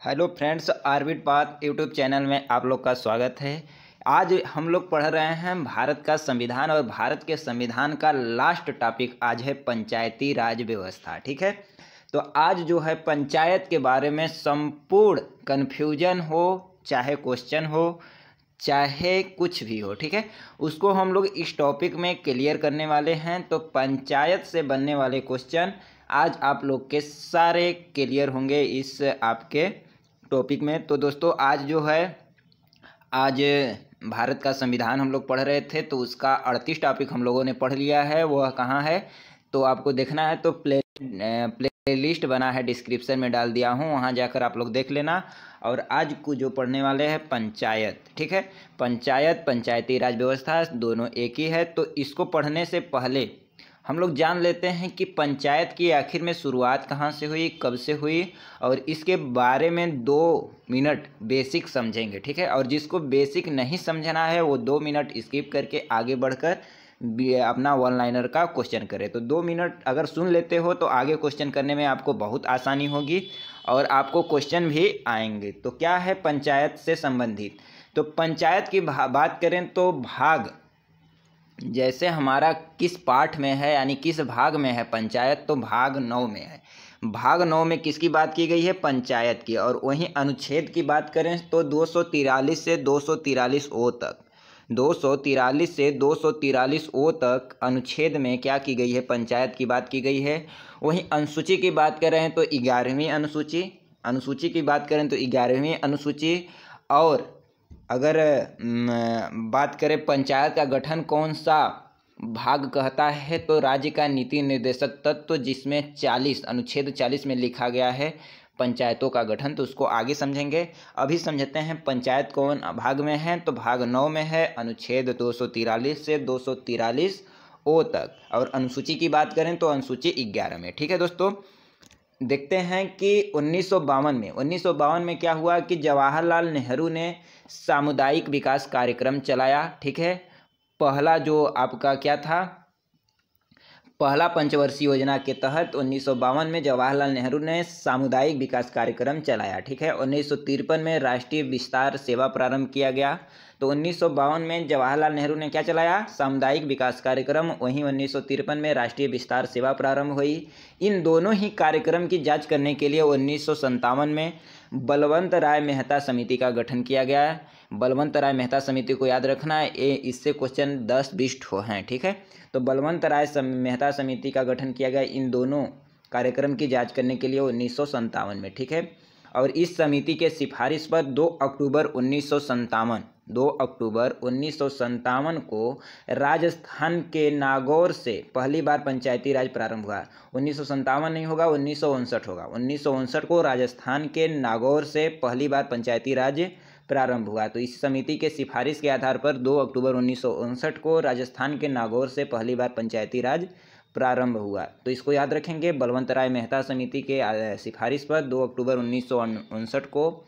Hello friends, orbit path YouTube channel में आप लोग का स्वागत है। आज हम लोग पढ़ रहे हैं भारत का संविधान और भारत के संविधान का लास्ट टॉपिक आज है पंचायती राज व्यवस्था। ठीक है, तो आज जो है पंचायत के बारे में संपूर्ण कन्फ्यूजन हो, चाहे क्वेश्चन हो, चाहे कुछ भी हो, ठीक है, उसको हम लोग इस टॉपिक में क्लियर करने वाले हैं। तो पंचायत से बनने वाले क्वेश्चन आज आप लोग के सारे क्लियर होंगे इस आपके टॉपिक में। तो दोस्तों आज जो है आज भारत का संविधान हम लोग पढ़ रहे थे, तो उसका 38 टॉपिक हम लोगों ने पढ़ लिया है। वह कहाँ है तो आपको देखना है तो प्ले लिस्ट बना है, डिस्क्रिप्शन में डाल दिया हूँ, वहाँ जाकर आप लोग देख लेना। और आज को जो पढ़ने वाले हैं पंचायत, ठीक है, पंचायत पंचायती राज व्यवस्था दोनों एक ही है। तो इसको पढ़ने से पहले हम लोग जान लेते हैं कि पंचायत की आखिर में शुरुआत कहाँ से हुई, कब से हुई, और इसके बारे में 2 मिनट बेसिक समझेंगे। ठीक है, और जिसको बेसिक नहीं समझना है वो 2 मिनट स्किप करके आगे बढ़कर अपना वन लाइनर का क्वेश्चन करें। तो 2 मिनट अगर सुन लेते हो तो आगे क्वेश्चन करने में आपको बहुत आसानी होगी और आपको क्वेश्चन भी आएंगे। तो क्या है पंचायत से संबंधित, तो पंचायत की बात करें तो भाग जैसे हमारा किस पाठ में है, यानी किस भाग में है पंचायत, तो भाग 9 में है। भाग 9 में किसकी बात की गई है, पंचायत की। और वहीं अनुच्छेद की बात करें तो 243 से 243 ओ तक, 243 से 243 ओ तक अनुच्छेद में क्या की गई है, पंचायत की बात की गई है। वहीं अनुसूची की बात करें तो 11वीं अनुसूची, अनुसूची की बात करें तो 11वीं अनुसूची। और अगर बात करें पंचायत का गठन कौन सा भाग कहता है, तो राज्य का नीति निर्देशक तत्व, जिसमें 40 अनुच्छेद 40 में लिखा गया है पंचायतों का गठन। तो उसको आगे समझेंगे। अभी समझते हैं पंचायत कौन भाग में है, तो भाग 9 में है, अनुच्छेद 243 से 243 ओ तक। और अनुसूची की बात करें तो अनुसूची 11 में। ठीक है दोस्तों, देखते हैं कि 1952 में क्या हुआ कि जवाहरलाल नेहरू ने सामुदायिक विकास कार्यक्रम चलाया। ठीक है, पहला जो आपका क्या था, पहला पंचवर्षीय योजना के तहत 1952 में जवाहरलाल नेहरू ने सामुदायिक विकास कार्यक्रम चलाया। ठीक है, 1953 में राष्ट्रीय विस्तार सेवा प्रारंभ किया गया। तो 1952 में जवाहरलाल नेहरू ने क्या चलाया, सामुदायिक विकास कार्यक्रम। वहीं 1953 में राष्ट्रीय विस्तार सेवा प्रारंभ हुई। इन दोनों ही कार्यक्रम की जांच करने के लिए 1957 में बलवंत राय मेहता समिति का गठन किया गया। बलवंत राय मेहता समिति को याद रखना है, ये इससे क्वेश्चन 10-20 ठो हैं। ठीक है, तो बलवंत राय मेहता समिति का गठन किया गया इन दोनों कार्यक्रम की जांच करने के लिए 1957 में। ठीक है, और इस समिति के सिफारिश पर 2 अक्टूबर 1957 को राजस्थान के नागौर से पहली बार पंचायती राज प्रारंभ हुआ। 1957 नहीं होगा, 1959 होगा। 1959 को राजस्थान के नागौर से पहली बार पंचायती राज प्रारंभ हुआ। तो इस समिति के सिफारिश के आधार पर 2 अक्टूबर 1959 को राजस्थान के नागौर से पहली बार पंचायती राज प्रारंभ हुआ। तो इसको याद रखेंगे, बलवंत राय मेहता समिति के सिफारिश पर 2 अक्टूबर 1959 को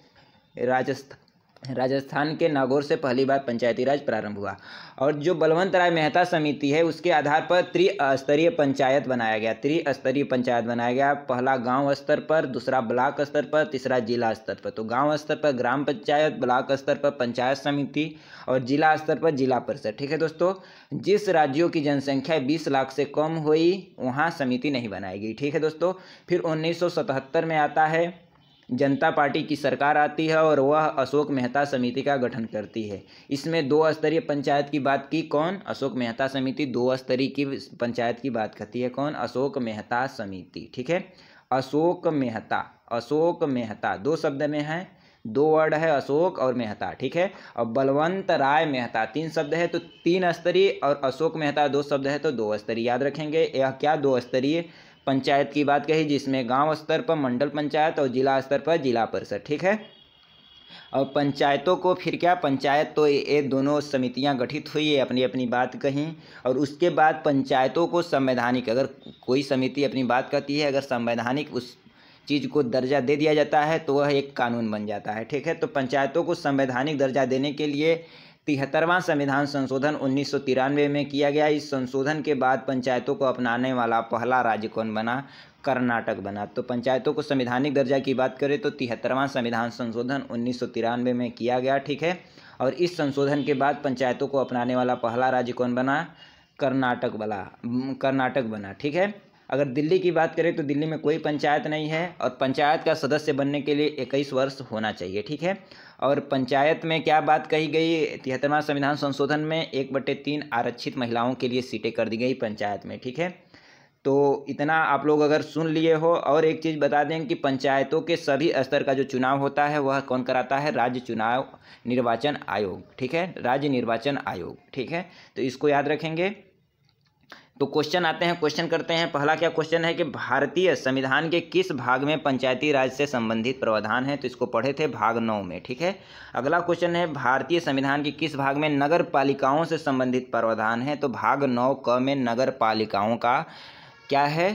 राजस्थान के नागौर से पहली बार पंचायती राज प्रारंभ हुआ। और जो बलवंत राय मेहता समिति है उसके आधार पर त्रिस्तरीय पंचायत बनाया गया। त्रिस्तरीय पंचायत बनाया गया, पहला गांव स्तर पर, दूसरा ब्लॉक स्तर पर, तीसरा जिला स्तर पर। तो गांव स्तर पर ग्राम पंचायत, ब्लॉक स्तर पर पंचायत समिति और जिला स्तर पर जिला परिषद। ठीक है दोस्तों, जिस राज्यों की जनसंख्या 20 लाख से कम हुई वहाँ समिति नहीं बनाई गई। ठीक है दोस्तों, फिर 1977 में आता है, जनता पार्टी की सरकार आती है और वह अशोक मेहता समिति का गठन करती है। इसमें 2 स्तरीय पंचायत की बात की, कौन, अशोक मेहता समिति। 2 स्तरीय की पंचायत की बात करती है, कौन, अशोक मेहता समिति। ठीक है, अशोक मेहता 2 शब्द में है, 2 वर्ड है, अशोक और मेहता। ठीक है, और बलवंत राय मेहता 3 शब्द है तो 3 स्तरीय, और अशोक मेहता 2 शब्द है तो 2 स्तरीय। याद रखेंगे, यह क्या 2 स्तरीय पंचायत की बात कही, जिसमें गांव स्तर पर मंडल पंचायत और जिला स्तर पर जिला परिषद। ठीक है, और पंचायतों को फिर क्या, पंचायत तो ये दोनों समितियां गठित हुई है, अपनी अपनी बात कहीं। और उसके बाद पंचायतों को संवैधानिक, अगर कोई समिति अपनी बात कहती है, अगर संवैधानिक उस चीज़ को दर्जा दे दिया जाता है तो वह एक कानून बन जाता है। ठीक है, तो पंचायतों को संवैधानिक दर्जा देने के लिए 73वां संविधान संशोधन 1993 में किया गया। इस संशोधन के बाद पंचायतों को अपनाने वाला पहला राज्य कौन बना, कर्नाटक बना। तो पंचायतों को संवैधानिक दर्जा की बात करें तो 73वां संविधान संशोधन 1993 में किया गया, ठीक है। और इस संशोधन के बाद पंचायतों को अपनाने वाला पहला राज्य कौन बना? कर्नाटक बना, ठीक है। अगर दिल्ली की बात करें तो दिल्ली में कोई पंचायत नहीं है और पंचायत का सदस्य बनने के लिए 21 वर्ष होना चाहिए, ठीक है। और पंचायत में क्या बात कही गई? 73वां संविधान संशोधन में 1/3 आरक्षित महिलाओं के लिए सीटें कर दी गई पंचायत में, ठीक है। तो इतना आप लोग अगर सुन लिए हो। और एक चीज़ बता दें कि पंचायतों के सभी स्तर का जो चुनाव होता है वह कौन कराता है? राज्य चुनाव निर्वाचन आयोग, ठीक है, राज्य निर्वाचन आयोग, ठीक है। तो इसको याद रखेंगे। तो क्वेश्चन आते हैं, क्वेश्चन करते हैं। पहला क्या क्वेश्चन है कि भारतीय संविधान के किस भाग में पंचायती राज से संबंधित प्रावधान है? तो इसको पढ़े थे भाग 9 में, ठीक है। अगला क्वेश्चन है भारतीय संविधान के किस भाग में नगर पालिकाओं से संबंधित प्रावधान है? तो भाग 9 क में नगर पालिकाओं का क्या है?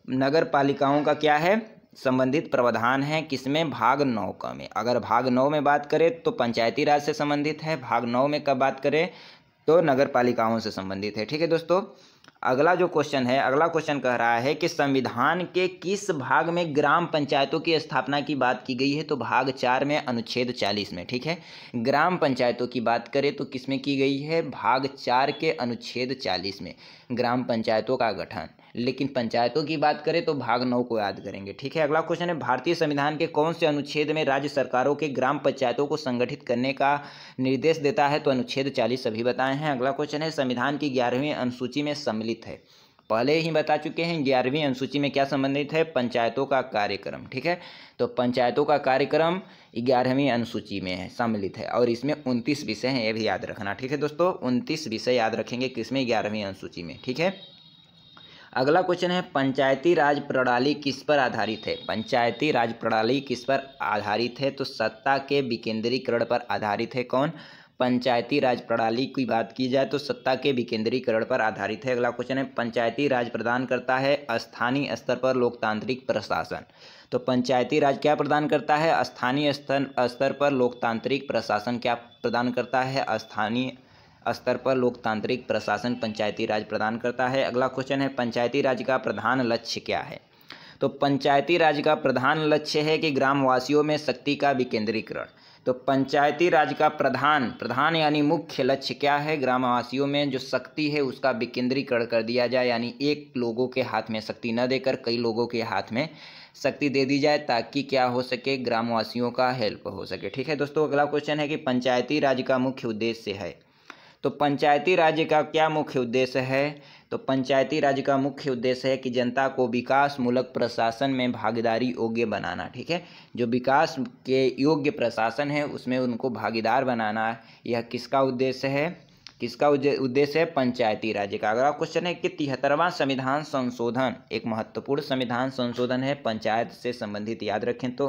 नगर पालिकाओं का क्या है? संबंधित प्रावधान है। किसमें? भाग 9 क में। अगर भाग 9 में बात करें तो पंचायती राज से संबंधित है, भाग 9 में कब बात करें तो नगर पालिकाओं से संबंधित है, ठीक है दोस्तों। अगला जो क्वेश्चन है, अगला क्वेश्चन कह रहा है कि संविधान के किस भाग में ग्राम पंचायतों की स्थापना की बात की गई है? तो भाग 4 में अनुच्छेद 40 में, ठीक है। ग्राम पंचायतों की बात करें तो किसमें की गई है? भाग 4 के अनुच्छेद 40 में ग्राम पंचायतों का गठन। लेकिन पंचायतों की बात करें तो भाग 9 को याद करेंगे, ठीक है। अगला क्वेश्चन है भारतीय संविधान के कौन से अनुच्छेद में राज्य सरकारों के ग्राम पंचायतों को संगठित करने का निर्देश देता है? तो अनुच्छेद 40 सभी बताए हैं। अगला क्वेश्चन है संविधान की 11वीं अनुसूची में सम्मिलित है। पहले ही बता चुके हैं 11वीं अनुसूची में क्या संबंधित है? पंचायतों का कार्यक्रम, ठीक है। तो पंचायतों का कार्यक्रम 11वीं अनुसूची में है, सम्मिलित है। और इसमें 29 विषय हैं, ये भी याद रखना, ठीक है दोस्तों। 29 विषय याद रखेंगे किसमें? 11वीं अनुसूची में, ठीक है। अगला क्वेश्चन है पंचायती राज प्रणाली किस पर आधारित है? पंचायती राज प्रणाली किस पर आधारित है? तो सत्ता के विकेंद्रीकरण पर आधारित है। कौन? पंचायती राज प्रणाली की बात की जाए तो सत्ता के विकेंद्रीकरण पर आधारित है। अगला क्वेश्चन है पंचायती राज प्रदान करता है स्थानीय स्तर पर लोकतांत्रिक प्रशासन। तो पंचायती राज क्या प्रदान करता है? स्थानीय स्तर पर लोकतांत्रिक प्रशासन क्या प्रदान करता है? स्थानीय स्तर पर लोकतांत्रिक प्रशासन पंचायती राज प्रदान करता है। अगला क्वेश्चन है पंचायती राज का प्रधान लक्ष्य क्या है? तो पंचायती राज का प्रधान लक्ष्य है कि ग्रामवासियों में शक्ति का विकेंद्रीकरण। तो पंचायती राज का प्रधान यानी मुख्य लक्ष्य क्या है? ग्रामवासियों में जो शक्ति है उसका विकेंद्रीकरण कर दिया जाए, यानी एक लोगों के हाथ में शक्ति न देकर कई लोगों के हाथ में शक्ति दे दी जाए, ताकि क्या हो सके? ग्रामवासियों का हेल्प हो सके, ठीक है दोस्तों। अगला क्वेश्चन है कि पंचायती राज का मुख्य उद्देश्य है। तो पंचायती राज्य का क्या मुख्य उद्देश्य है? तो पंचायती राज्य का मुख्य उद्देश्य है कि जनता को विकास मूलक प्रशासन में भागीदारी योग्य बनाना, ठीक है। जो विकास के योग्य प्रशासन है उसमें उनको भागीदार बनाना, यह किसका उद्देश्य है? किसका उद्देश्य है? पंचायती राज्य का। अगला क्वेश्चन है कि 73वां संविधान संशोधन एक महत्वपूर्ण संविधान संशोधन है, पंचायत से संबंधित, याद रखें। तो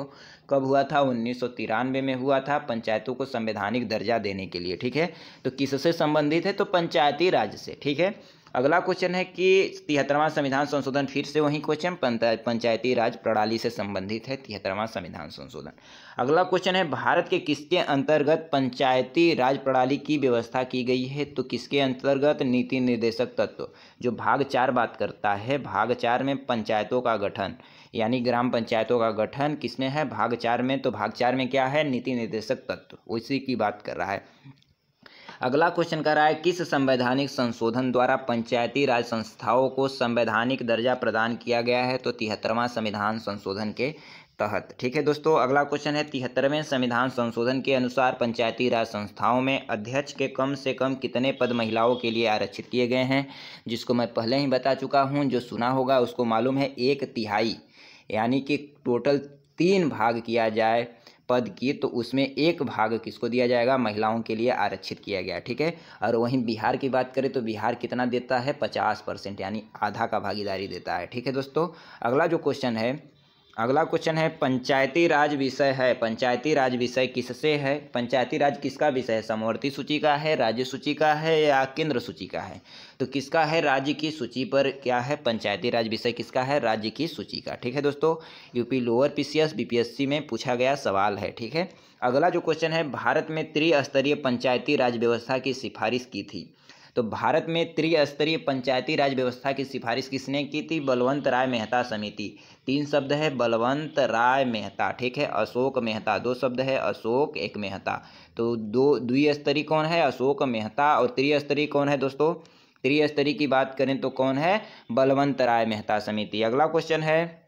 कब हुआ था? 1993 में हुआ था, पंचायतों को संवैधानिक दर्जा देने के लिए, ठीक है। तो किससे संबंधित है? तो पंचायती राज से, ठीक है। अगला क्वेश्चन है कि 73वां संविधान संशोधन, फिर से वही क्वेश्चन, पंचायती राज प्रणाली से संबंधित है 73वां संविधान संशोधन। अगला क्वेश्चन है भारत के किसके अंतर्गत पंचायती राज प्रणाली की व्यवस्था की गई है? तो किसके अंतर्गत? नीति निर्देशक तत्व, जो भाग 4 बात करता है। भाग 4 में पंचायतों का गठन यानी ग्राम पंचायतों का गठन किसमें है? भाग 4 में। तो भाग 4 में क्या है? नीति निर्देशक तत्व, उसी की बात कर रहा है। अगला क्वेश्चन कर रहा है किस संवैधानिक संशोधन द्वारा पंचायती राज संस्थाओं को संवैधानिक दर्जा प्रदान किया गया है? तो 73वां संविधान संशोधन के तहत, ठीक है दोस्तों। अगला क्वेश्चन है 73वें संविधान संशोधन के अनुसार पंचायती राज संस्थाओं में अध्यक्ष के कम से कम कितने पद महिलाओं के लिए आरक्षित किए गए हैं? जिसको मैं पहले ही बता चुका हूं, जो सुना होगा उसको मालूम है। 1/3 यानी कि टोटल 3 भाग किया जाए पद की, तो उसमें 1 भाग किसको दिया जाएगा? महिलाओं के लिए आरक्षित किया गया, ठीक है। और वहीं बिहार की बात करें तो बिहार कितना देता है? 50%, यानी आधा का भागीदारी देता है, ठीक है दोस्तों। अगला क्वेश्चन है पंचायती राज विषय है। पंचायती राज विषय किससे है? पंचायती राज किसका विषय है? समवर्ती सूची का है, राज्य सूची का है या केंद्र सूची का है? तो किसका है? राज्य की सूची पर क्या है? पंचायती राज विषय किसका है? राज्य की सूची का, ठीक है दोस्तों। यूपी लोअर पीसीएस बीपीएससी में पूछा गया सवाल है, ठीक है। अगला जो क्वेश्चन है भारत में त्रिस्तरीय पंचायती राज व्यवस्था की सिफारिश की थी। तो भारत में त्रिस्तरीय पंचायती राज व्यवस्था की सिफारिश किसने की थी? बलवंत राय मेहता समिति। 3 शब्द है बलवंत राय मेहता, ठीक है, अशोक मेहता, 2 शब्द है अशोक, एक मेहता। तो द्विस्तरीय कौन है? अशोक मेहता। और त्रिस्तरीय कौन है दोस्तों? त्रिस्तरीय की बात करें तो कौन है? बलवंत राय मेहता समिति। अगला क्वेश्चन है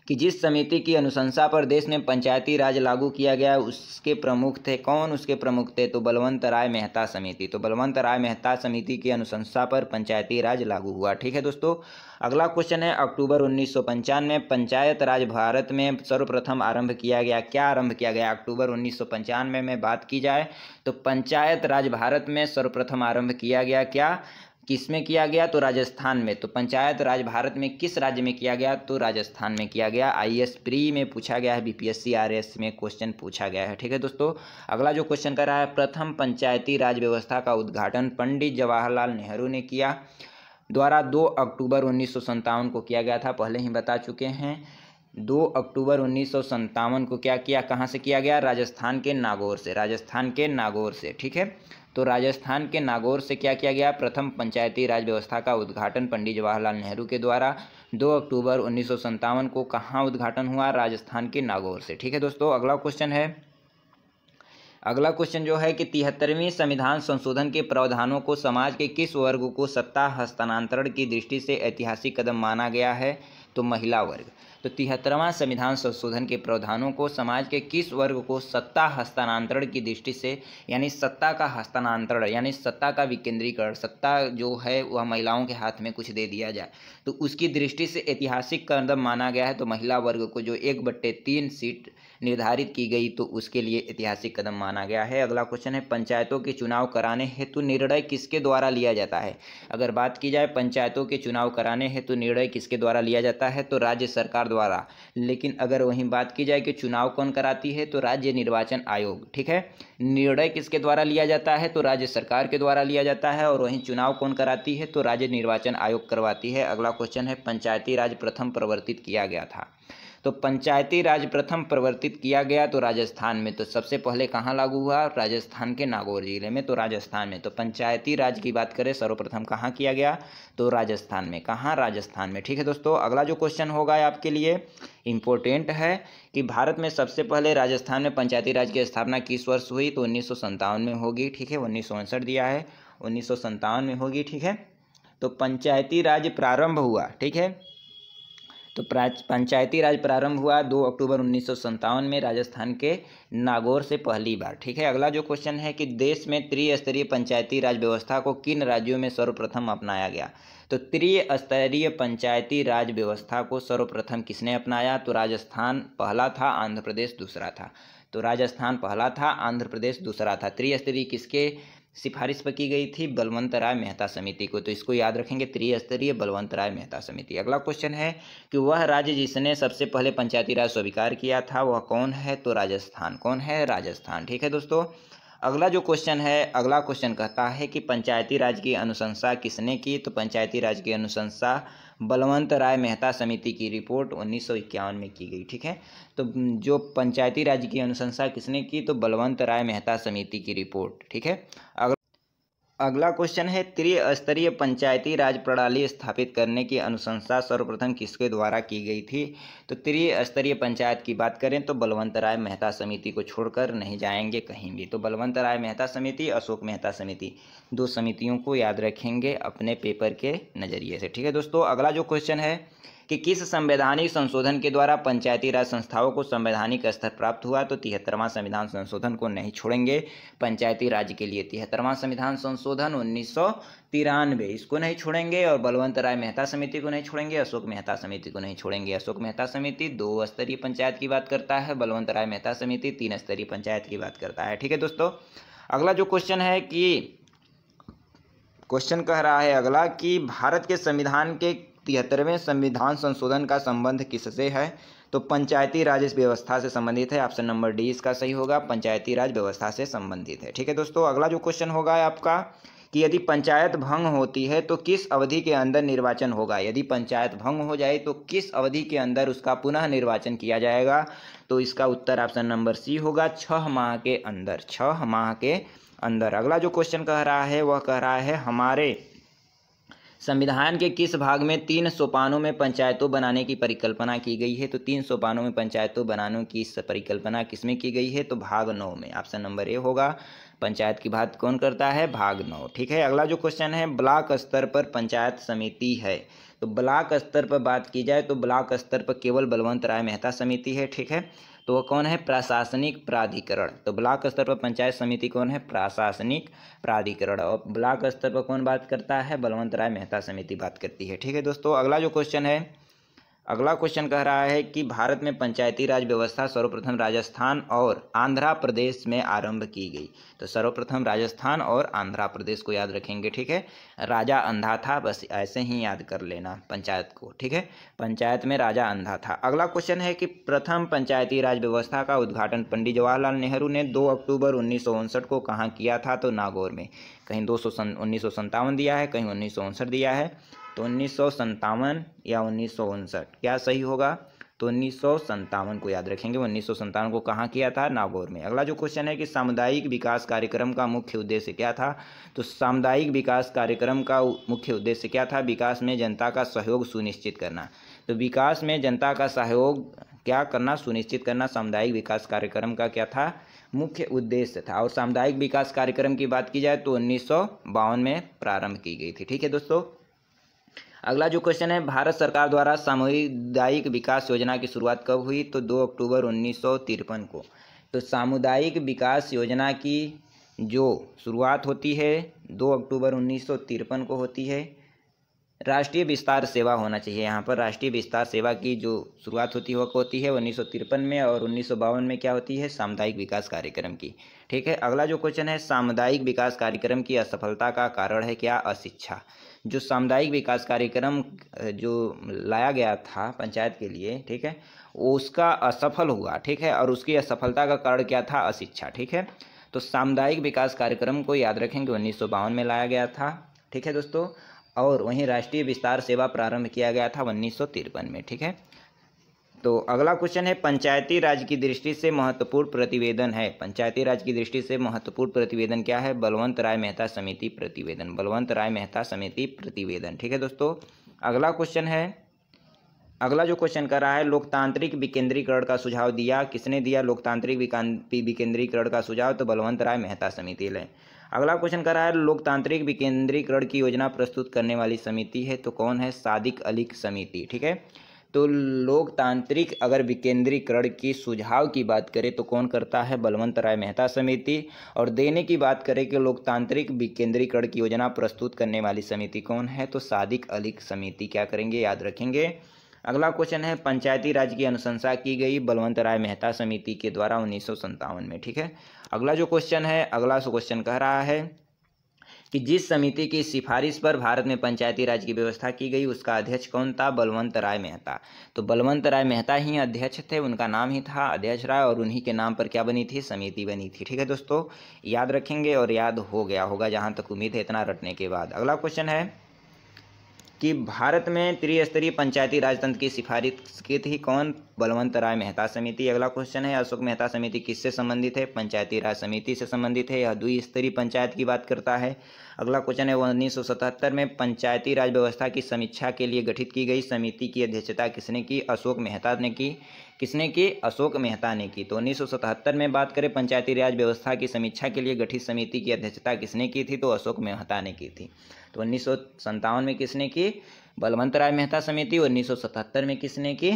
कि जिस समिति की अनुशंसा पर देश में पंचायती राज लागू किया गया उसके प्रमुख थे। कौन उसके प्रमुख थे? तो बलवंत राय मेहता समिति। तो बलवंत राय मेहता समिति की अनुशंसा पर पंचायती राज लागू हुआ, ठीक है दोस्तों। अगला क्वेश्चन है अक्टूबर 1995 में पंचायत राज भारत में सर्वप्रथम आरंभ किया गया। क्या आरंभ किया गया? अक्टूबर 1995 में बात की जाए तो पंचायत राज भारत में सर्वप्रथम आरंभ किया गया। क्या किसमें किया गया? तो राजस्थान में। तो पंचायत राज भारत में किस राज्य में किया गया? तो राजस्थान में किया गया। आईएएस प्री में पूछा गया है, बीपीएससी आरएस में क्वेश्चन पूछा गया है, ठीक है दोस्तों। अगला जो क्वेश्चन कर रहा है, प्रथम पंचायती राज व्यवस्था का उद्घाटन पंडित जवाहरलाल नेहरू ने किया द्वारा 2 अक्टूबर 1957 को किया गया था। पहले ही बता चुके हैं, 2 अक्टूबर 1957 को क्या किया? कहाँ से किया गया? राजस्थान के नागौर से। राजस्थान के नागौर से, ठीक है। तो राजस्थान के नागौर से क्या किया गया? प्रथम पंचायती राज व्यवस्था का उद्घाटन पंडित जवाहरलाल नेहरू के द्वारा 2 अक्टूबर 1957 को कहाँ उद्घाटन हुआ? राजस्थान के नागौर से, ठीक है दोस्तों। अगला क्वेश्चन है, अगला क्वेश्चन जो है कि 73वें संविधान संशोधन के प्रावधानों को समाज के किस वर्ग को सत्ता हस्तांतरण की दृष्टि से ऐतिहासिक कदम माना गया है? तो महिला वर्ग। तो 73वां संविधान संशोधन के प्रावधानों को समाज के किस वर्ग को सत्ता हस्तांतरण की दृष्टि से, यानी सत्ता का हस्तांतरण यानी सत्ता का विकेंद्रीकरण, सत्ता जो है वह महिलाओं के हाथ में कुछ दे दिया जाए, तो उसकी दृष्टि से ऐतिहासिक कदम माना गया है। तो महिला वर्ग को जो 1/3 सीट निर्धारित की गई, तो उसके लिए ऐतिहासिक कदम माना गया है। अगला क्वेश्चन है, पंचायतों के चुनाव कराने हेतु निर्णय किसके द्वारा लिया जाता है? अगर बात की जाए पंचायतों के चुनाव कराने हेतु निर्णय किसके द्वारा लिया जाता है? तो राज्य सरकार द्वारा। लेकिन अगर वहीं बात की जाए कि चुनाव कौन कराती है, तो राज्य निर्वाचन आयोग, ठीक है। निर्णय किसके द्वारा लिया जाता है? तो राज्य सरकार के द्वारा लिया जाता है। और वहीं चुनाव कौन कराती है? तो राज्य निर्वाचन आयोग करवाती है। अगला क्वेश्चन है, पंचायती राज प्रथम प्रवर्तित किया गया था। तो पंचायती राज प्रथम प्रवर्तित किया गया तो राजस्थान में। तो सबसे पहले कहाँ लागू हुआ? राजस्थान के नागौर जिले में, तो राजस्थान में। तो पंचायती राज की बात करें सर्वप्रथम कहाँ किया गया? तो राजस्थान में। कहाँ? राजस्थान में, ठीक है दोस्तों। अगला जो क्वेश्चन होगा आपके लिए इम्पोर्टेंट है कि भारत में सबसे पहले राजस्थान में पंचायती राज की स्थापना किस वर्ष हुई? तो 1957 में होगी, ठीक है। 1959 दिया है, 1957 में होगी, ठीक है। तो पंचायती राज प्रारंभ हुआ, ठीक है। तो पंचायती राज प्रारंभ हुआ 2 अक्टूबर 1957 में राजस्थान के नागौर से पहली बार, ठीक है। अगला जो क्वेश्चन है कि देश में त्रिस्तरीय पंचायती राज व्यवस्था को किन राज्यों में सर्वप्रथम अपनाया गया? तो त्रिस्तरीय पंचायती राज व्यवस्था को सर्वप्रथम किसने अपनाया? तो राजस्थान पहला था, आंध्र प्रदेश दूसरा था। तो राजस्थान पहला था, आंध्र प्रदेश दूसरा था। त्रिस्तरीय किसके सिफारिश पर की गई थी? बलवंत राय मेहता समिति को। तो इसको याद रखेंगे, त्रिस्तरीय बलवंत राय मेहता समिति। अगला क्वेश्चन है कि वह राज्य जिसने सबसे पहले पंचायती राज स्वीकार किया था वह कौन है? तो राजस्थान। कौन है? राजस्थान, ठीक है दोस्तों। अगला जो क्वेश्चन है, अगला क्वेश्चन कहता है कि पंचायती राज की अनुशंसा किसने की? तो पंचायती राज की अनुशंसा बलवंत राय मेहता समिति की रिपोर्ट 1951 में की गई, ठीक है। तो जो पंचायती राज की अनुशंसा किसने की? तो बलवंत राय मेहता समिति की रिपोर्ट, ठीक है। अगला क्वेश्चन है, त्रिस्तरीय पंचायती राज प्रणाली स्थापित करने की अनुशंसा सर्वप्रथम किसके द्वारा की गई थी? तो त्रिस्तरीय पंचायत की बात करें तो बलवंत राय मेहता समिति को छोड़कर नहीं जाएंगे कहीं भी। तो बलवंत राय मेहता समिति, अशोक मेहता समिति, 2 समितियों को याद रखेंगे अपने पेपर के नज़रिए से, ठीक है दोस्तों। अगला जो क्वेश्चन है कि किस संवैधानिक संशोधन के द्वारा पंचायती राज संस्थाओं को संवैधानिक स्तर प्राप्त हुआ? तो 73वां संविधान संशोधन को नहीं छोड़ेंगे पंचायती राज के लिए। 73वां संविधान संशोधन 1993, इसको नहीं छोड़ेंगे। और बलवंत राय मेहता समिति को नहीं छोड़ेंगे, अशोक मेहता समिति को नहीं छोड़ेंगे। अशोक मेहता समिति 2 स्तरीय पंचायत की बात करता है, बलवंत राय मेहता समिति 3 स्तरीय पंचायत की बात करता है, ठीक है दोस्तों। अगला जो क्वेश्चन है कि क्वेश्चन कह रहा है अगला कि भारत के संविधान के 73वें संविधान संशोधन का संबंध किससे है? तो पंचायती राज व्यवस्था से संबंधित है। ऑप्शन नंबर डी इसका सही होगा, पंचायती राज व्यवस्था से संबंधित है, ठीक है दोस्तों। अगला जो क्वेश्चन होगा आपका कि यदि पंचायत भंग होती है तो किस अवधि के अंदर निर्वाचन होगा? यदि पंचायत भंग हो जाए तो किस अवधि के अंदर उसका पुनः निर्वाचन किया जाएगा? तो इसका उत्तर ऑप्शन नंबर सी होगा, 6 माह के अंदर। 6 माह के अंदर। अगला जो क्वेश्चन कह रहा है वह कह रहा है हमारे संविधान के किस भाग में 3 सोपानों में पंचायतों बनाने की परिकल्पना की गई है। तो 3 सोपानों में पंचायतों बनाने की परिकल्पना किसमें की गई है। तो भाग 9 में। ऑप्शन नंबर ए होगा। पंचायत की बात कौन करता है। भाग 9। ठीक है। अगला जो क्वेश्चन है ब्लॉक स्तर पर पंचायत समिति है। तो ब्लॉक स्तर पर बात की जाए तो ब्लॉक स्तर पर केवल बलवंत राय मेहता समिति है। ठीक है। तो वह कौन है। प्रशासनिक प्राधिकरण। तो ब्लॉक स्तर पर पंचायत समिति कौन है। प्रशासनिक प्राधिकरण। और ब्लॉक स्तर पर कौन बात करता है। बलवंत राय मेहता समिति बात करती है। ठीक है दोस्तों। अगला जो क्वेश्चन है, अगला क्वेश्चन कह रहा है कि भारत में पंचायती राज व्यवस्था सर्वप्रथम राजस्थान और आंध्र प्रदेश में आरंभ की गई। तो सर्वप्रथम राजस्थान और आंध्र प्रदेश को याद रखेंगे। ठीक है। राजा अंधा था, बस ऐसे ही याद कर लेना पंचायत को। ठीक है। पंचायत में राजा अंधा था। अगला क्वेश्चन है कि प्रथम पंचायती राज व्यवस्था का उद्घाटन पंडित जवाहरलाल नेहरू ने 2 अक्टूबर 1959 को कहाँ किया था। तो नागौर में। कहीं 1957 दिया है, कहीं 1959 दिया है। तो 1957 या 1959 क्या सही होगा। तो 1957 को याद रखेंगे। 1957 को कहाँ किया था। नागौर में। अगला जो क्वेश्चन है कि सामुदायिक विकास कार्यक्रम का मुख्य उद्देश्य क्या था। तो सामुदायिक विकास कार्यक्रम का मुख्य उद्देश्य क्या था। विकास में जनता का सहयोग सुनिश्चित करना। तो विकास में जनता का सहयोग क्या करना, सुनिश्चित करना सामुदायिक विकास कार्यक्रम का क्या था, मुख्य उद्देश्य था। और सामुदायिक विकास कार्यक्रम की बात की जाए तो 1952 में प्रारंभ की गई थी। ठीक है दोस्तों। अगला जो क्वेश्चन है भारत सरकार द्वारा सामुदायिक विकास योजना की शुरुआत कब हुई। तो 2 अक्टूबर 1953 को। तो सामुदायिक विकास योजना की जो शुरुआत होती है 2 अक्टूबर 1953 को होती है। राष्ट्रीय विस्तार सेवा होना चाहिए यहाँ पर। राष्ट्रीय विस्तार सेवा की जो शुरुआत होती है वह होती है 1953 में, और 1952 में क्या होती है, सामुदायिक विकास कार्यक्रम की। ठीक है। अगला जो क्वेश्चन है सामुदायिक विकास कार्यक्रम की असफलता का कारण है क्या। अशिक्षा। जो सामुदायिक विकास कार्यक्रम जो लाया गया था पंचायत के लिए, ठीक है, उसका असफल हुआ। ठीक है। और उसकी असफलता का कारण क्या था। अशिक्षा। ठीक है। तो सामुदायिक विकास कार्यक्रम को याद रखेंगे 1952 में लाया गया था। ठीक है दोस्तों। और वहीं राष्ट्रीय विस्तार सेवा प्रारंभ किया गया था 1953 में। ठीक है। तो अगला क्वेश्चन है पंचायती राज की दृष्टि से महत्वपूर्ण प्रतिवेदन है। पंचायती राज की दृष्टि से महत्वपूर्ण प्रतिवेदन क्या है। बलवंत राय मेहता समिति प्रतिवेदन। बलवंत राय मेहता समिति प्रतिवेदन। ठीक है दोस्तों। अगला क्वेश्चन है, अगला जो क्वेश्चन कर रहा है लोकतांत्रिक विकेंद्रीकरण का सुझाव दिया। किसने दिया लोकतांत्रिक विकेंद्रीकरण का सुझाव। तो बलवंत राय मेहता समिति ने। अगला क्वेश्चन कर रहा है लोकतांत्रिक विकेंद्रीकरण की योजना प्रस्तुत करने वाली समिति है। तो कौन है। सादिक अली समिति। ठीक है। तो लोकतांत्रिक अगर विकेंद्रीकरण की सुझाव की बात करें तो कौन करता है। बलवंत राय मेहता समिति। और देने की बात करें कि लोकतांत्रिक विकेंद्रीकरण की योजना प्रस्तुत करने वाली समिति कौन है। तो सादिक अली समिति क्या करेंगे, याद रखेंगे। अगला क्वेश्चन है पंचायती राज की अनुशंसा की गई बलवंत राय मेहता समिति के द्वारा 1957 में। ठीक है। अगला जो क्वेश्चन है, अगला क्वेश्चन कह रहा है कि जिस समिति की सिफारिश पर भारत में पंचायती राज की व्यवस्था की गई उसका अध्यक्ष कौन था। बलवंत राय मेहता। तो बलवंत राय मेहता ही अध्यक्ष थे, उनका नाम ही था अध्यक्ष राय, और उन्हीं के नाम पर क्या बनी थी, समिति बनी थी। ठीक है दोस्तों। याद रखेंगे और याद हो गया होगा जहाँ तक उम्मीद है इतना रटने के बाद। अगला क्वेश्चन है कि भारत में त्रिस्तरीय पंचायती राज तंत्र की सिफारिश की थी कौन। बलवंत राय मेहता समिति। अगला क्वेश्चन है अशोक मेहता समिति किससे संबंधित है। पंचायती राज समिति से संबंधित है। यह द्विस्तरीय पंचायत की बात करता है। अगला क्वेश्चन है 1977 में पंचायती राज व्यवस्था की समीक्षा के लिए गठित की गई समिति की अध्यक्षता किसने की। अशोक मेहता ने की। किसने की, अशोक मेहता ने की। तो 1977 में बात करें पंचायती राज व्यवस्था की समीक्षा के लिए गठित समिति की अध्यक्षता किसने की थी। तो अशोक मेहता ने की थी। तो 1957 में किसने की, बलवंत राय मेहता समिति। 1977 में किसने की,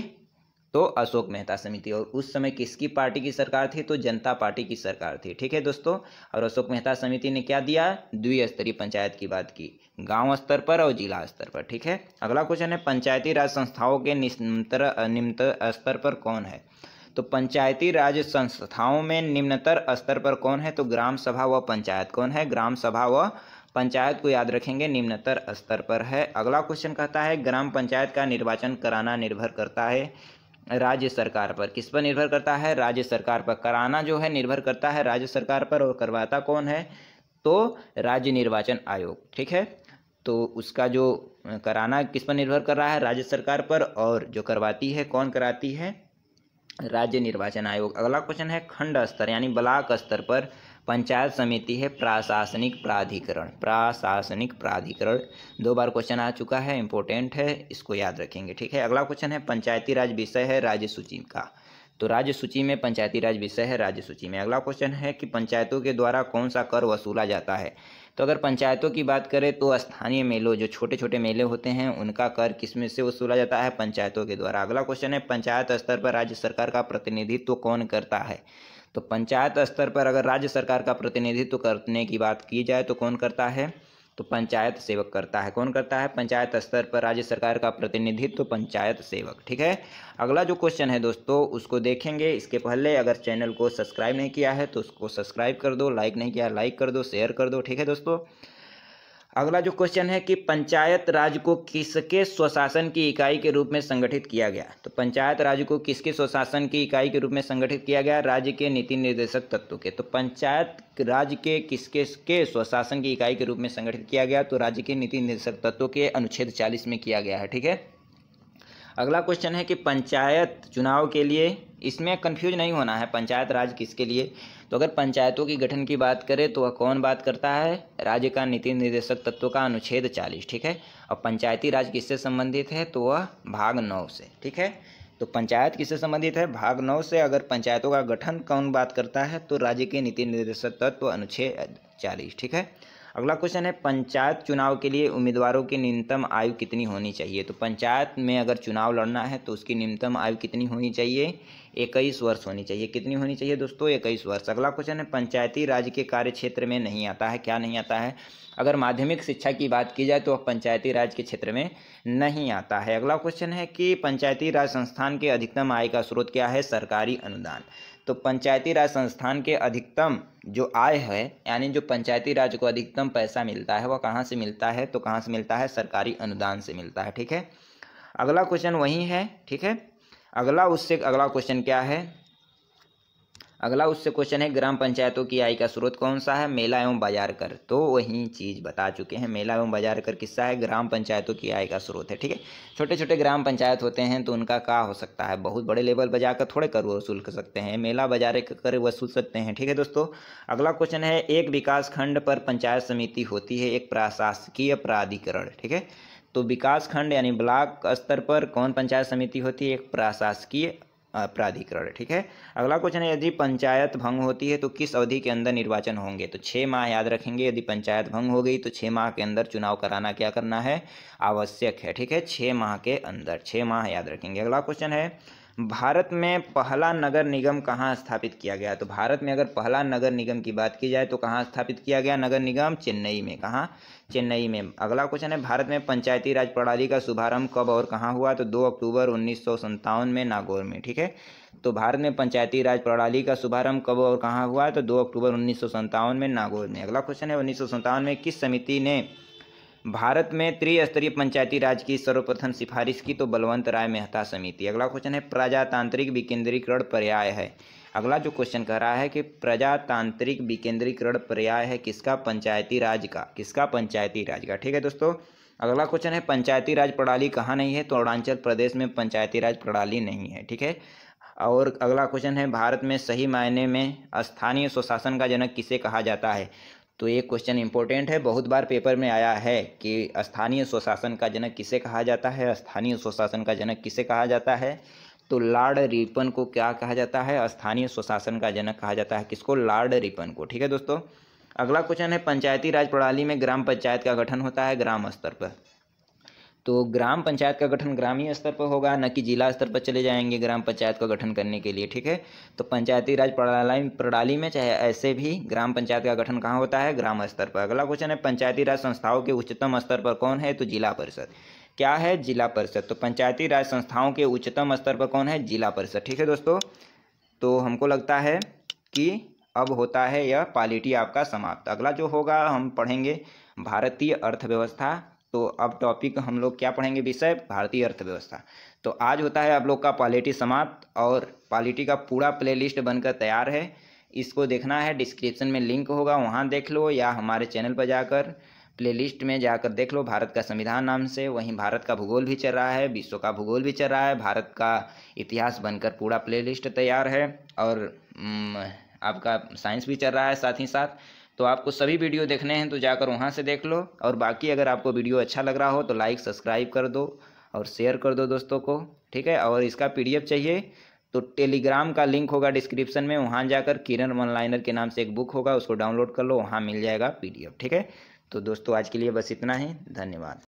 तो अशोक मेहता समिति। और उस समय किसकी पार्टी की सरकार थी, तो जनता पार्टी की सरकार थी। ठीक है दोस्तों। और अशोक मेहता समिति ने क्या दिया, द्विस्तरीय पंचायत की बात की, गांव स्तर पर और जिला स्तर पर। ठीक है। अगला क्वेश्चन है पंचायती राज संस्थाओं के निम्न स्तर पर कौन है। तो पंचायती राज संस्थाओं में निम्नतर स्तर पर कौन है, तो ग्राम सभा व पंचायत। कौन है, ग्राम सभा व पंचायत को याद रखेंगे, निम्नतर स्तर पर है। अगला क्वेश्चन कहता है ग्राम पंचायत का निर्वाचन कराना निर्भर करता है राज्य सरकार पर। किस पर निर्भर करता है, राज्य सरकार पर। कराना जो है निर्भर करता है राज्य सरकार पर, और करवाता कौन है, तो राज्य निर्वाचन आयोग। ठीक है। तो उसका जो कराना किस पर निर्भर कर रहा है, राज्य सरकार पर, और जो करवाती है, कौन कराती है, राज्य निर्वाचन आयोग। अगला क्वेश्चन है खंड स्तर यानी ब्लॉक स्तर पर पंचायत समिति है प्रशासनिक प्राधिकरण, प्रशासनिक प्राधिकरण 2 बार क्वेश्चन आ चुका है, इंपॉर्टेंट है, इसको याद रखेंगे। ठीक है, अगला क्वेश्चन है पंचायती राज विषय है राज्य सूची का, तो राज्य सूची में पंचायती राज विषय है राज्य सूची में। अगला क्वेश्चन है कि पंचायतों के द्वारा कौन सा कर वसूला जाता है, तो अगर पंचायतों की बात करें तो स्थानीय मेलों, जो छोटे छोटे मेले होते हैं, उनका कर किस में से वसूला जाता है, पंचायतों के द्वारा। अगला क्वेश्चन है पंचायत स्तर पर राज्य सरकार का प्रतिनिधित्व कौन करता है, तो पंचायत स्तर पर अगर राज्य सरकार का प्रतिनिधित्व करने की बात की जाए तो कौन करता है, तो पंचायत सेवक करता है। कौन करता है, पंचायत स्तर पर राज्य सरकार का प्रतिनिधित्व पंचायत सेवक। ठीक है, अगला जो क्वेश्चन है दोस्तों उसको देखेंगे। इसके पहले अगर चैनल को सब्सक्राइब नहीं किया है तो उसको सब्सक्राइब कर दो, लाइक नहीं किया लाइक कर दो, शेयर कर दो। ठीक है दोस्तों, अगला जो क्वेश्चन है कि पंचायत राज को किसके स्वशासन की इकाई के रूप में संगठित किया गया, तो पंचायत राज को किसके स्वशासन की इकाई के रूप में संगठित किया गया, राज्य के नीति निर्देशक तत्व के। तो पंचायत राज्य के किसके के स्वशासन की इकाई के रूप में संगठित किया गया, तो राज्य के नीति निर्देशक तत्व के अनुच्छेद 40 में किया गया है। ठीक है, अगला क्वेश्चन है कि पंचायत चुनाव के लिए, इसमें कंफ्यूज नहीं होना है, पंचायत राज किसके लिए, तो अगर पंचायतों की गठन की बात करें तो वह कौन बात करता है, राज्य का नीति निर्देशक तत्व का अनुच्छेद 40। ठीक है, और पंचायती राज किससे संबंधित है, तो वह भाग 9 से। ठीक है, तो पंचायत किससे संबंधित है, भाग 9 से। अगर पंचायतों का गठन कौन बात करता है, तो राज्य के नीति निर्देशक तत्व अनुच्छेद 40। ठीक है, अगला क्वेश्चन है पंचायत चुनाव के लिए उम्मीदवारों की न्यूनतम आयु कितनी होनी चाहिए, तो पंचायत में अगर चुनाव लड़ना है तो उसकी न्यूनतम आयु कितनी होनी चाहिए, 21 वर्ष होनी चाहिए। कितनी होनी चाहिए दोस्तों, 21 वर्ष। अगला क्वेश्चन है पंचायती राज के कार्य क्षेत्र में नहीं आता है, क्या नहीं आता है, अगर माध्यमिक शिक्षा की बात की जाए तो वह पंचायती राज के क्षेत्र में नहीं आता है। अगला क्वेश्चन है कि पंचायती राज संस्थान के अधिकतम आय का स्रोत क्या है, सरकारी अनुदान। तो पंचायती राज संस्थान के अधिकतम जो आय है, यानी जो पंचायती राज को अधिकतम पैसा मिलता है वह कहाँ से मिलता है, तो कहाँ से मिलता है, सरकारी अनुदान से मिलता है। ठीक है, अगला क्वेश्चन वही है। ठीक है, अगला क्वेश्चन क्या है, अगला उससे क्वेश्चन है ग्राम पंचायतों की आय का स्रोत कौन सा है, मेला एवं बाजार कर। तो वही चीज़ बता चुके हैं, मेला एवं बाजार कर किस्सा है, ग्राम पंचायतों की आय का स्रोत है। ठीक है, छोटे छोटे ग्राम पंचायत होते हैं तो उनका क्या हो सकता है, बहुत बड़े लेवल पर जाकर थोड़े कर वसूल कर सकते हैं, मेला बाजार कर वसूल सकते हैं। ठीक है दोस्तों, अगला क्वेश्चन है एक विकास खंड पर पंचायत समिति होती है एक प्रशासकीय प्राधिकरण। ठीक है, तो विकास खंड यानी ब्लॉक स्तर पर कौन पंचायत समिति होती है, एक प्रशासकीय प्राधिकरण। ठीक है, अगला क्वेश्चन है यदि पंचायत भंग होती है तो किस अवधि के अंदर निर्वाचन होंगे, तो 6 माह याद रखेंगे। यदि पंचायत भंग हो गई तो 6 माह के अंदर चुनाव कराना क्या करना है, आवश्यक है। ठीक है, 6 माह के अंदर, 6 माह याद रखेंगे। अगला क्वेश्चन है भारत में पहला नगर निगम कहाँ स्थापित किया गया, तो भारत में अगर पहला नगर निगम की बात की जाए तो कहाँ स्थापित किया गया नगर निगम, चेन्नई में। कहाँ, चेन्नई में। अगला क्वेश्चन है भारत में पंचायती राज प्रणाली का शुभारंभ कब और कहाँ हुआ, तो 2 अक्टूबर 1957 में नागौर में। ठीक है, तो भारत में पंचायती राज प्रणाली का शुभारंभ कब और कहाँ हुआ, तो 2 अक्टूबर 1957 में नागौर में। अगला क्वेश्चन है 1957 में किस समिति ने भारत में त्रिस्तरीय पंचायती राज की सर्वप्रथम सिफारिश की, तो बलवंत राय मेहता समिति। अगला क्वेश्चन है प्रजातांत्रिक विकेंद्रीकरण पर्याय है। अगला जो क्वेश्चन कह रहा है कि प्रजातांत्रिक विकेंद्रीकरण पर्याय है किसका, पंचायती राज का। किसका, पंचायती राज का। ठीक है दोस्तों, अगला क्वेश्चन है पंचायती राज प्रणाली कहाँ नहीं है, तो अरुणाचल प्रदेश में पंचायती राज प्रणाली नहीं है। ठीक है, और अगला क्वेश्चन है भारत में सही मायने में स्थानीय स्वशासन का जनक किसे कहा जाता है, तो ये क्वेश्चन इंपॉर्टेंट है, बहुत बार पेपर में आया है कि स्थानीय स्वशासन का जनक किसे कहा जाता है, स्थानीय स्वशासन का जनक किसे कहा जाता है, तो लॉर्ड रिपन को क्या कहा जाता है, स्थानीय स्वशासन का जनक कहा जाता है। किसको, लॉर्ड रिपन को। ठीक है दोस्तों, अगला क्वेश्चन है पंचायती राज प्रणाली में ग्राम पंचायत का गठन होता है ग्राम स्तर पर, तो ग्राम पंचायत का गठन ग्रामीण स्तर पर होगा, न कि जिला स्तर पर चले जाएंगे ग्राम पंचायत का गठन करने के लिए। ठीक है, तो पंचायती राज प्रणाली में चाहे ऐसे भी ग्राम पंचायत का गठन कहाँ होता है, ग्राम स्तर पर। अगला क्वेश्चन है पंचायती राज संस्थाओं के उच्चतम स्तर पर कौन है, तो जिला परिषद। क्या है, जिला परिषद। तो पंचायती राज संस्थाओं के उच्चतम स्तर पर कौन है, जिला परिषद। ठीक है दोस्तों, तो हमको लगता है कि अब होता है यह पॉलिटी आपका समाप्त। अगला जो होगा हम पढ़ेंगे भारतीय अर्थव्यवस्था। तो अब टॉपिक हम लोग क्या पढ़ेंगे, विषय भारतीय अर्थव्यवस्था। तो आज होता है आप लोग का पॉलिटी समाप्त, और पॉलिटी का पूरा प्लेलिस्ट बनकर तैयार है। इसको देखना है, डिस्क्रिप्शन में लिंक होगा, वहाँ देख लो, या हमारे चैनल पर जाकर प्लेलिस्ट में जाकर देख लो, भारत का संविधान नाम से। वहीं भारत का भूगोल भी चल रहा है, विश्व का भूगोल भी चल रहा है, भारत का इतिहास बनकर पूरा प्लेलिस्ट तैयार है। और आपका साइंस भी चल रहा है साथ ही साथ। तो आपको सभी वीडियो देखने हैं तो जाकर वहाँ से देख लो। और बाकी अगर आपको वीडियो अच्छा लग रहा हो तो लाइक सब्सक्राइब कर दो और शेयर कर दो दोस्तों को, ठीक है। और इसका PDF चाहिए तो टेलीग्राम का लिंक होगा डिस्क्रिप्शन में, वहाँ जाकर किरण वन लाइनर के नाम से एक बुक होगा, उसको डाउनलोड कर लो, वहाँ मिल जाएगा PDF, ठीक है। तो दोस्तों आज के लिए बस इतना ही, धन्यवाद।